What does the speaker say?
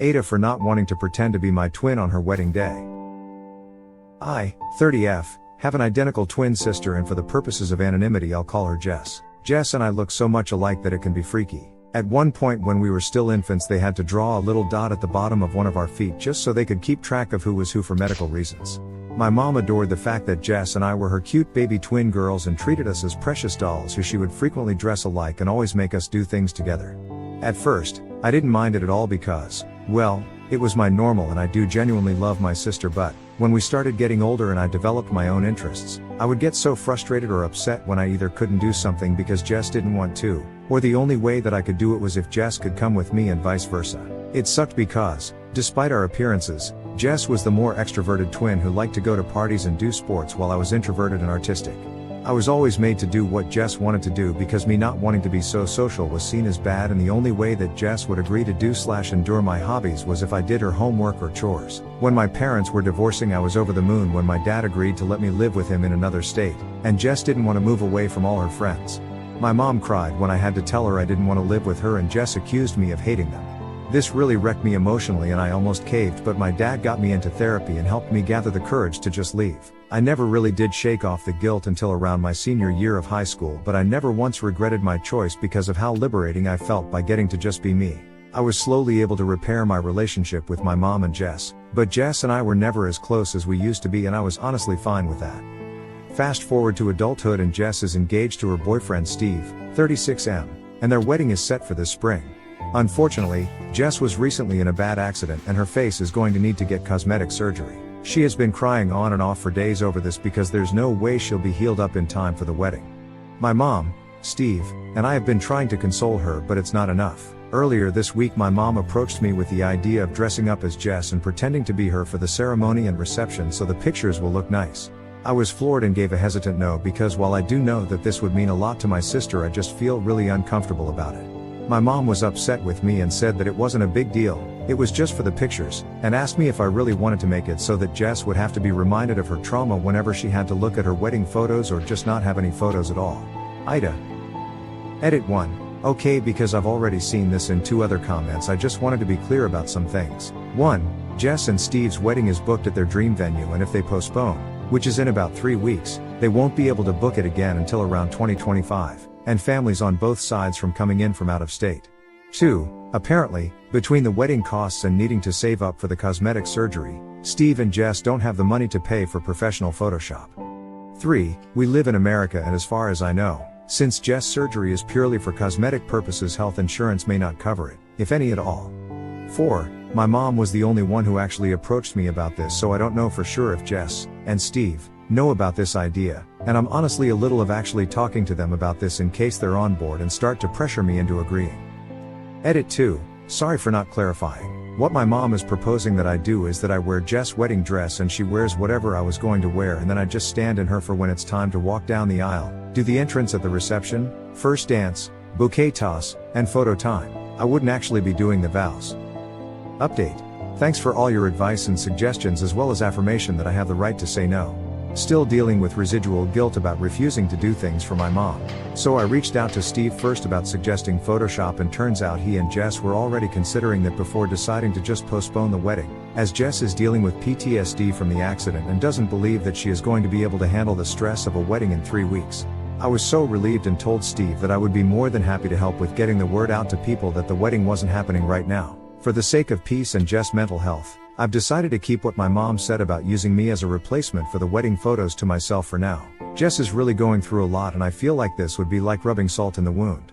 AITA for not wanting to pretend to be my twin on her wedding day. I, 30F, have an identical twin sister, and for the purposes of anonymity I'll call her Jess. Jess and I look so much alike that it can be freaky. At one point when we were still infants, they had to draw a little dot at the bottom of one of our feet just so they could keep track of who was who for medical reasons. My mom adored the fact that Jess and I were her cute baby twin girls and treated us as precious dolls who she would frequently dress alike and always make us do things together. At first, I didn't mind it at all because, well, it was my normal and I do genuinely love my sister, but when we started getting older and I developed my own interests, I would get so frustrated or upset when I either couldn't do something because Jess didn't want to, or the only way that I could do it was if Jess could come with me and vice versa. It sucked because, despite our appearances, Jess was the more extroverted twin who liked to go to parties and do sports while I was introverted and artistic. I was always made to do what Jess wanted to do because me not wanting to be so social was seen as bad, and the only way that Jess would agree to do/endure my hobbies was if I did her homework or chores. When my parents were divorcing, I was over the moon when my dad agreed to let me live with him in another state, and Jess didn't want to move away from all her friends. My mom cried when I had to tell her I didn't want to live with her, and Jess accused me of hating them. This really wrecked me emotionally and I almost caved, but my dad got me into therapy and helped me gather the courage to just leave. I never really did shake off the guilt until around my senior year of high school, but I never once regretted my choice because of how liberating I felt by getting to just be me. I was slowly able to repair my relationship with my mom and Jess, but Jess and I were never as close as we used to be, and I was honestly fine with that. Fast forward to adulthood and Jess is engaged to her boyfriend Steve, 36M, and their wedding is set for this spring. Unfortunately, Jess was recently in a bad accident and her face is going to need to get cosmetic surgery. She has been crying on and off for days over this because there's no way she'll be healed up in time for the wedding. My mom, Steve, and I have been trying to console her, but it's not enough. Earlier this week my mom approached me with the idea of dressing up as Jess and pretending to be her for the ceremony and reception so the pictures will look nice. I was floored and gave a hesitant no because while I do know that this would mean a lot to my sister, I just feel really uncomfortable about it. My mom was upset with me and said that it wasn't a big deal, it was just for the pictures, and asked me if I really wanted to make it so that Jess would have to be reminded of her trauma whenever she had to look at her wedding photos or just not have any photos at all. AITA. Edit 1. Okay, because I've already seen this in 2 other comments, I just wanted to be clear about some things. 1. Jess and Steve's wedding is booked at their dream venue, and if they postpone, which is in about 3 weeks, they won't be able to book it again until around 2025. And families on both sides from coming in from out of state. 2. Apparently, between the wedding costs and needing to save up for the cosmetic surgery, Steve and Jess don't have the money to pay for professional Photoshop. 3. We live in America, and as far as I know, since Jess' surgery is purely for cosmetic purposes, health insurance may not cover it, if any at all. 4. My mom was the only one who actually approached me about this, so I don't know for sure if Jess and Steve know about this idea, and I'm honestly a little of actually talking to them about this in case they're on board and start to pressure me into agreeing. Edit 2. Sorry for not clarifying. What my mom is proposing that I do is that I wear Jess' wedding dress and she wears whatever I was going to wear, and then I just stand in her for when it's time to walk down the aisle, do the entrance at the reception, first dance, bouquet toss, and photo time. I wouldn't actually be doing the vows. Update. Thanks for all your advice and suggestions, as well as affirmation that I have the right to say no. Still dealing with residual guilt about refusing to do things for my mom. So I reached out to Steve first about suggesting Photoshop, and turns out he and Jess were already considering that before deciding to just postpone the wedding, as Jess is dealing with PTSD from the accident and doesn't believe that she is going to be able to handle the stress of a wedding in 3 weeks. I was so relieved and told Steve that I would be more than happy to help with getting the word out to people that the wedding wasn't happening right now. For the sake of peace and Jess' mental health, I've decided to keep what my mom said about using me as a replacement for the wedding photos to myself for now. Jess is really going through a lot, and I feel like this would be like rubbing salt in the wound.